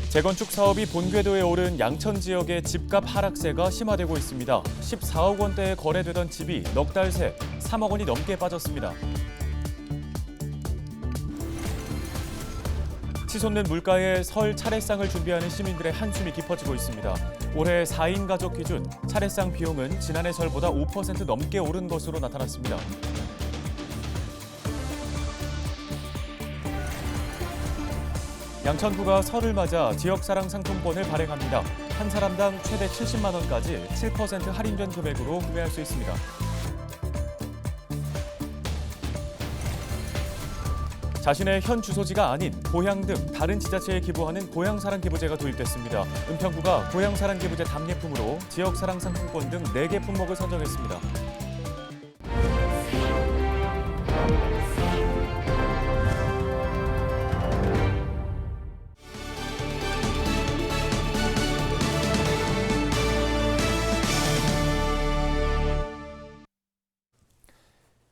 재건축 사업이 본궤도에 오른 양천 지역의 집값 하락세가 심화되고 있습니다. 14억 원대에 거래되던 집이 넉 달 새 3억 원이 넘게 빠졌습니다. 치솟는 물가에 설 차례상을 준비하는 시민들의 한숨이 깊어지고 있습니다. 올해 4인 가족 기준 차례상 비용은 지난해 설보다 5% 넘게 오른 것으로 나타났습니다. 양천구가 설을 맞아 지역사랑 상품권을 발행합니다. 한 사람당 최대 70만 원까지 7% 할인된 금액으로 구매할 수 있습니다. 자신의 현 주소지가 아닌 고향 등 다른 지자체에 기부하는 고향사랑 기부제가 도입됐습니다. 은평구가 고향사랑 기부제 답례품으로 지역사랑 상품권 등 4개 품목을 선정했습니다.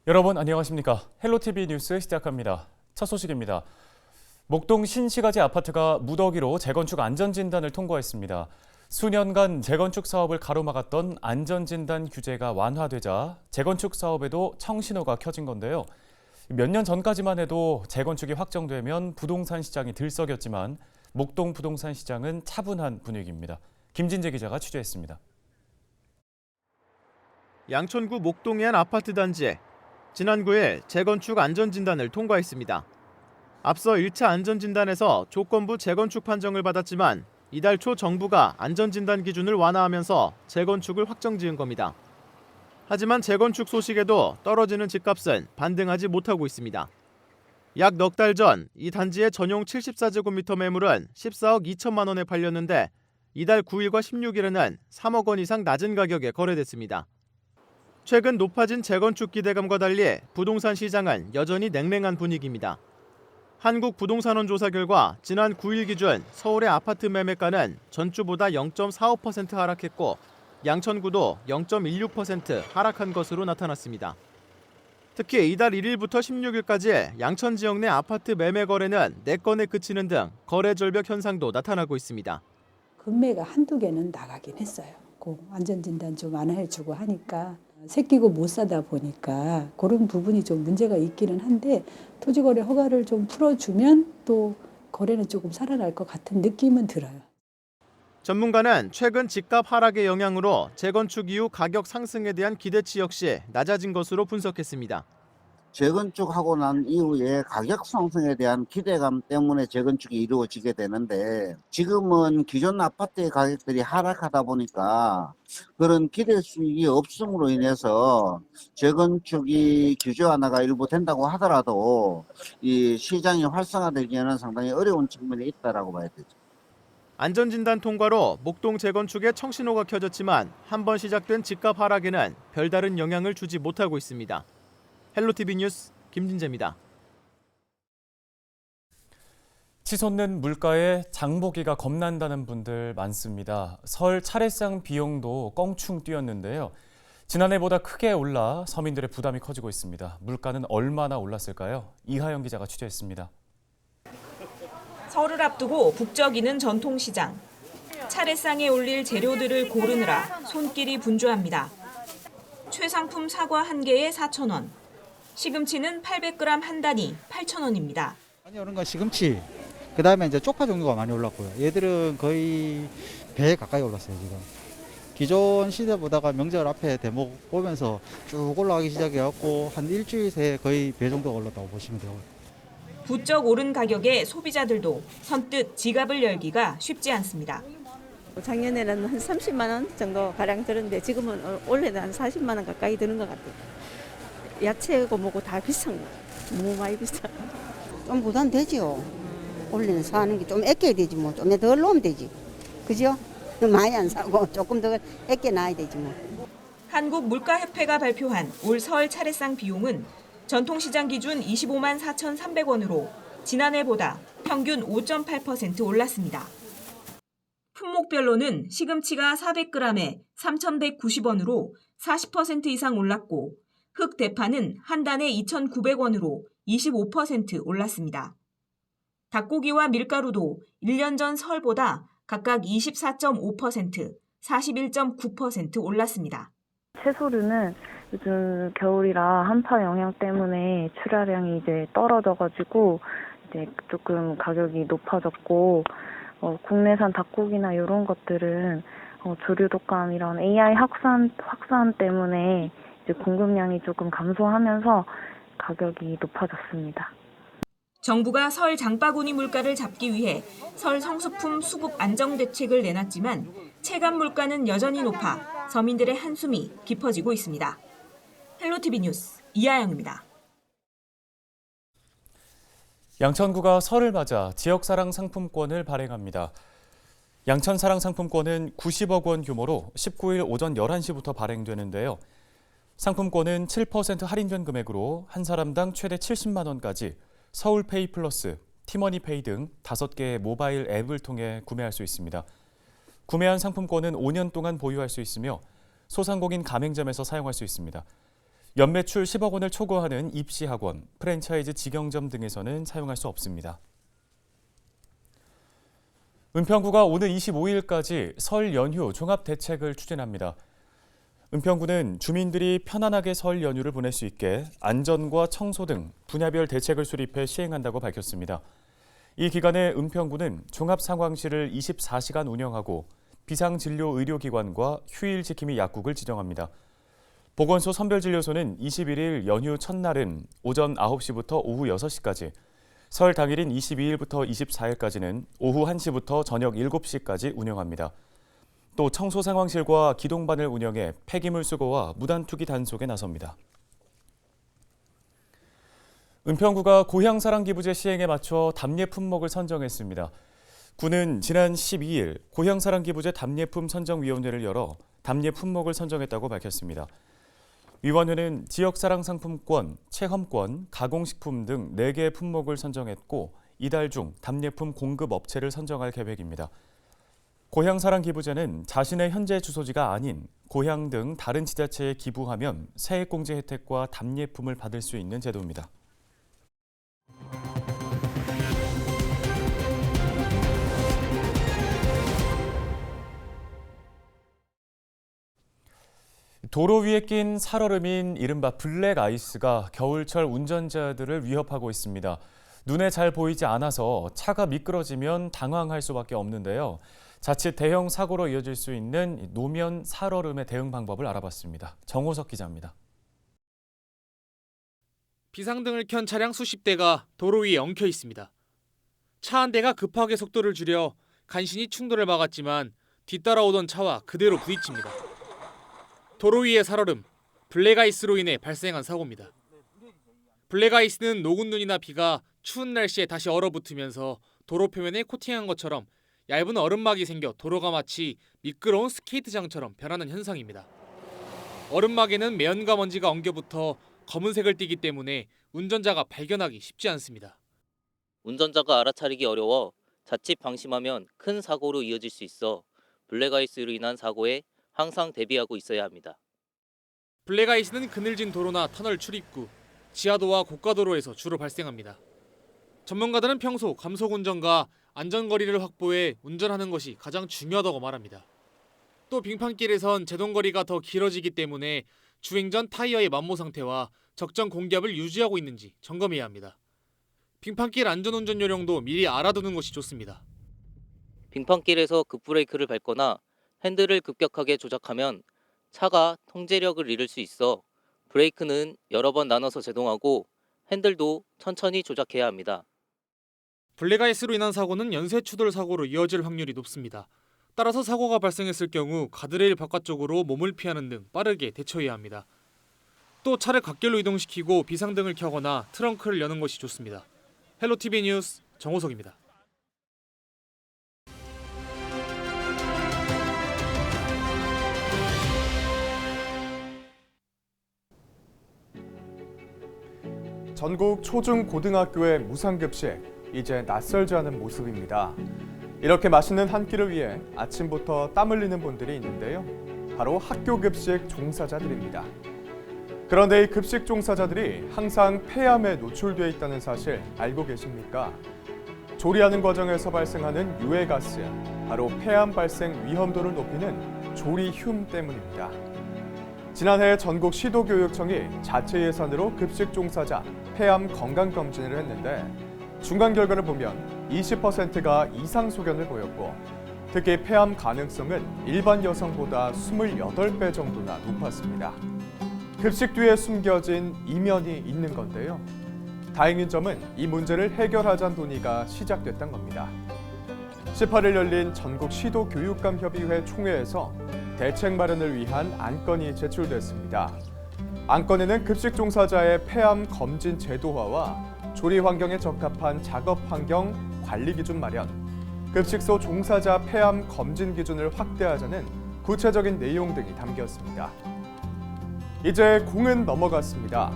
여러분 안녕하십니까? 헬로티비 뉴스 시작합니다. 첫 소식입니다. 목동 신시가지 아파트가 무더기로 재건축 안전진단을 통과했습니다. 수년간 재건축 사업을 가로막았던 안전진단 규제가 완화되자 재건축 사업에도 청신호가 켜진 건데요. 몇 년 전까지만 해도 재건축이 확정되면 부동산 시장이 들썩였지만 목동 부동산 시장은 차분한 분위기입니다. 김진재 기자가 취재했습니다. 양천구 목동의 한 아파트 단지에 지난 9일 재건축 안전진단을 통과했습니다. 앞서 1차 안전진단에서 조건부 재건축 판정을 받았지만 이달 초 정부가 안전진단 기준을 완화하면서 재건축을 확정지은 겁니다. 하지만 재건축 소식에도 떨어지는 집값은 반등하지 못하고 있습니다. 약 넉 달 전 이 단지의 전용 74제곱미터 매물은 14억 2천만 원에 팔렸는데 이달 9일과 16일에는 3억 원 이상 낮은 가격에 거래됐습니다. 최근 높아진 재건축 기대감과 달리 부동산 시장은 여전히 냉랭한 분위기입니다. 한국부동산원 조사 결과 지난 9일 기준 서울의 아파트 매매가는 전주보다 0.45% 하락했고 양천구도 0.16% 하락한 것으로 나타났습니다. 특히 이달 1일부터 16일까지 양천 지역 내 아파트 매매 거래는 4건에 그치는 등 거래 절벽 현상도 나타나고 있습니다. 금매가 한두 개는 나가긴 했어요. 안전진단 좀 완화해주고 하니까 새끼고 못 사다 보니까 그런 부분이 좀 문제가 있기는 한데 토지거래 허가를 좀 풀어주면 또 거래는 조금 살아날 것 같은 느낌은 들어요. 전문가는 최근 집값 하락의 영향으로 재건축 이후 가격 상승에 대한 기대치 역시 낮아진 것으로 분석했습니다. 재건축하고 난 이후에 가격 상승에 대한 기대감 때문에 재건축이 이루어지게 되는데 지금은 기존 아파트의 가격들이 하락하다 보니까 그런 기대 수익이 없음으로 인해서 재건축이 규제 완화가 일부 된다고 하더라도 이 시장이 활성화되기에는 상당히 어려운 측면이 있다라고 봐야 되죠. 안전진단 통과로 목동 재건축에 청신호가 켜졌지만 한번 시작된 집값 하락에는 별다른 영향을 주지 못하고 있습니다. 헬로티비 뉴스 김진재입니다. 치솟는 물가에 장보기가 겁난다는 분들 많습니다. 설 차례상 비용도 껑충 뛰었는데요. 지난해보다 크게 올라 서민들의 부담이 커지고 있습니다. 물가는 얼마나 올랐을까요? 이하영 기자가 취재했습니다. 설을 앞두고 북적이는 전통시장. 차례상에 올릴 재료들을 고르느라 손길이 분주합니다. 최상품 사과 1개에 4,000원. 시금치는 800g 한 단위 8,000원입니다. 많이 오른 건 시금치, 그다음에 이제 쪽파 종류가 많이 올랐고요. 얘들은 거의 배에 가까이 올랐어요, 지금. 기존 시대보다가 명절 앞에 대목 보면서 쭉 올라가기 시작해갖고 한 일주일 새에 거의 배 정도가 올랐다고 보시면 돼요. 부쩍 오른 가격에 소비자들도 선뜻 지갑을 열기가 쉽지 않습니다. 작년에는 한 30만 원 정도 가량 들었는데 지금은 올해는 한 40만 원 가까이 드는 것 같아요. 야채고 뭐고 다 비싼 거. 너무 많이 비싸. 좀 부담되지요. 원래는 사는 게 좀 아껴야 되지 뭐. 좀 더 넣으면 되지. 그죠? 많이 안 사고 조금 더 아껴 놔야 되지 뭐. 한국물가협회가 발표한 올 설 차례상 비용은 전통시장 기준 25만 4,300원으로 지난해보다 평균 5.8% 올랐습니다. 품목별로는 시금치가 400g에 3,190원으로 40% 이상 올랐고 흑대파는 한 단에 2,900원으로 25% 올랐습니다. 닭고기와 밀가루도 1년 전 설보다 각각 24.5%, 41.9% 올랐습니다. 채소류는 요즘 겨울이라 한파 영향 때문에 출하량이 이제 떨어져가지고 이제 조금 가격이 높아졌고, 국내산 닭고기나 이런 것들은 조류 독감 이런 AI 확산 때문에 이제 공급량이 조금 감소하면서 가격이 높아졌습니다. 정부가 설 장바구니 물가를 잡기 위해 설 성수품 수급 안정 대책을 내놨지만 체감 물가는 여전히 높아 서민들의 한숨이 깊어지고 있습니다. 헬로티비 뉴스 이하영입니다. 양천구가 설을 맞아 지역사랑 상품권을 발행합니다. 양천사랑 상품권은 90억 원 규모로 19일 오전 11시부터 발행되는데요. 상품권은 7% 할인된 금액으로 한 사람당 최대 70만 원까지 서울페이 플러스, 티머니페이 등 5개의 모바일 앱을 통해 구매할 수 있습니다. 구매한 상품권은 5년 동안 보유할 수 있으며 소상공인 가맹점에서 사용할 수 있습니다. 연매출 10억 원을 초과하는 입시학원, 프랜차이즈 직영점 등에서는 사용할 수 없습니다. 은평구가 오는 25일까지 설 연휴 종합 대책을 추진합니다. 은평구는 주민들이 편안하게 설 연휴를 보낼 수 있게 안전과 청소 등 분야별 대책을 수립해 시행한다고 밝혔습니다. 이 기간에 은평구는 종합상황실을 24시간 운영하고 비상진료의료기관과 휴일 지킴이 약국을 지정합니다. 보건소 선별진료소는 21일 연휴 첫날은 오전 9시부터 오후 6시까지, 설 당일인 22일부터 24일까지는 오후 1시부터 저녁 7시까지 운영합니다. 또 청소상황실과 기동반을 운영해 폐기물 수거와 무단투기 단속에 나섭니다. 은평구가 고향사랑기부제 시행에 맞춰 답례 품목을 선정했습니다. 구는 지난 12일 고향사랑기부제 답례품 선정위원회를 열어 답례 품목을 선정했다고 밝혔습니다. 위원회는 지역사랑 상품권, 체험권, 가공식품 등 4개의 품목을 선정했고 이달 중 답례품 공급 업체를 선정할 계획입니다. 고향사랑 기부제는 자신의 현재 주소지가 아닌 고향 등 다른 지자체에 기부하면 세액공제 혜택과 답례품을 받을 수 있는 제도입니다. 도로 위에 낀 살얼음인 이른바 블랙 아이스가 겨울철 운전자들을 위협하고 있습니다. 눈에 잘 보이지 않아서 차가 미끄러지면 당황할 수밖에 없는데요. 자칫 대형 사고로 이어질 수 있는 노면 살얼음의 대응 방법을 알아봤습니다. 정호석 기자입니다. 비상등을 켠 차량 수십 대가 도로 위에 엉켜 있습니다. 차 한 대가 급하게 속도를 줄여 간신히 충돌을 막았지만 뒤따라오던 차와 그대로 부딪힙니다. 도로 위의 살얼음, 블랙아이스로 인해 발생한 사고입니다. 블랙아이스는 녹은 눈이나 비가 추운 날씨에 다시 얼어붙으면서 도로 표면에 코팅한 것처럼 얇은 얼음막이 생겨 도로가 마치 미끄러운 스케이트장처럼 변하는 현상입니다. 얼음막에는 매연과 먼지가 엉겨붙어 검은색을 띠기 때문에 운전자가 발견하기 쉽지 않습니다. 운전자가 알아차리기 어려워 자칫 방심하면 큰 사고로 이어질 수 있어 블랙아이스로 인한 사고에 항상 대비하고 있어야 합니다. 블랙아이스는 그늘진 도로나 터널 출입구, 지하도와 고가도로에서 주로 발생합니다. 전문가들은 평소 감속 운전과 안전거리를 확보해 운전하는 것이 가장 중요하다고 말합니다. 또 빙판길에선 제동거리가 더 길어지기 때문에 주행 전 타이어의 만모 상태와 적정 공기압을 유지하고 있는지 점검해야 합니다. 빙판길 안전운전 요령도 미리 알아두는 것이 좋습니다. 빙판길에서 급브레이크를 밟거나 핸들을 급격하게 조작하면 차가 통제력을 잃을 수 있어 브레이크는 여러 번 나눠서 제동하고 핸들도 천천히 조작해야 합니다. 블랙아이스로 인한 사고는 연쇄 추돌 사고로 이어질 확률이 높습니다. 따라서 사고가 발생했을 경우 가드레일 바깥쪽으로 몸을 피하는 등 빠르게 대처해야 합니다. 또 차를 갓길로 이동시키고 비상등을 켜거나 트렁크를 여는 것이 좋습니다. 헬로티비 뉴스 정호석입니다. 전국 초중고등학교의 무상급식, 이제 낯설지 않은 모습입니다. 이렇게 맛있는 한 끼를 위해 아침부터 땀 흘리는 분들이 있는데요. 바로 학교 급식 종사자들입니다. 그런데 이 급식 종사자들이 항상 폐암에 노출되어 있다는 사실 알고 계십니까? 조리하는 과정에서 발생하는 유해가스, 바로 폐암 발생 위험도를 높이는 조리듐 때문입니다. 지난해 전국 시도교육청이 자체 예산으로 급식 종사자 폐암 건강검진을 했는데 중간 결과를 보면 20%가 이상 소견을 보였고 특히 폐암 가능성은 일반 여성보다 28배 정도나 높았습니다. 급식 뒤에 숨겨진 이면이 있는 건데요. 다행인 점은 이 문제를 해결하자는 논의가 시작됐던 겁니다. 18일 열린 전국 시도교육감협의회 총회에서 대책 마련을 위한 안건이 제출됐습니다. 안건에는 급식 종사자의 폐암 검진 제도화와 조리 환경에 적합한 작업 환경 관리 기준 마련, 급식소 종사자 폐암 검진 기준을 확대하자는 구체적인 내용 등이 담겼습니다. 이제 공은 넘어갔습니다.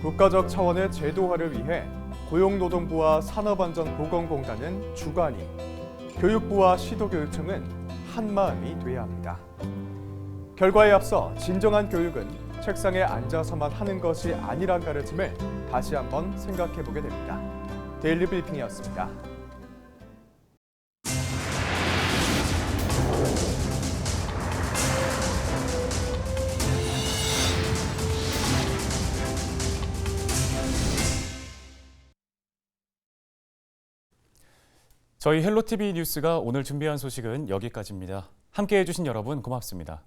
국가적 차원의 제도화를 위해 고용노동부와 산업안전보건공단은 주관이, 교육부와 시도교육청은 한마음이 돼야 합니다. 결과에 앞서 진정한 교육은 책상에 앉아서만 하는 것이 아니란 가르침을 다시 한번 생각해보게 됩니다. 데일리 브리핑이었습니다. 저희 헬로티비 뉴스가 오늘 준비한 소식은 여기까지입니다. 함께해 주신 여러분 고맙습니다.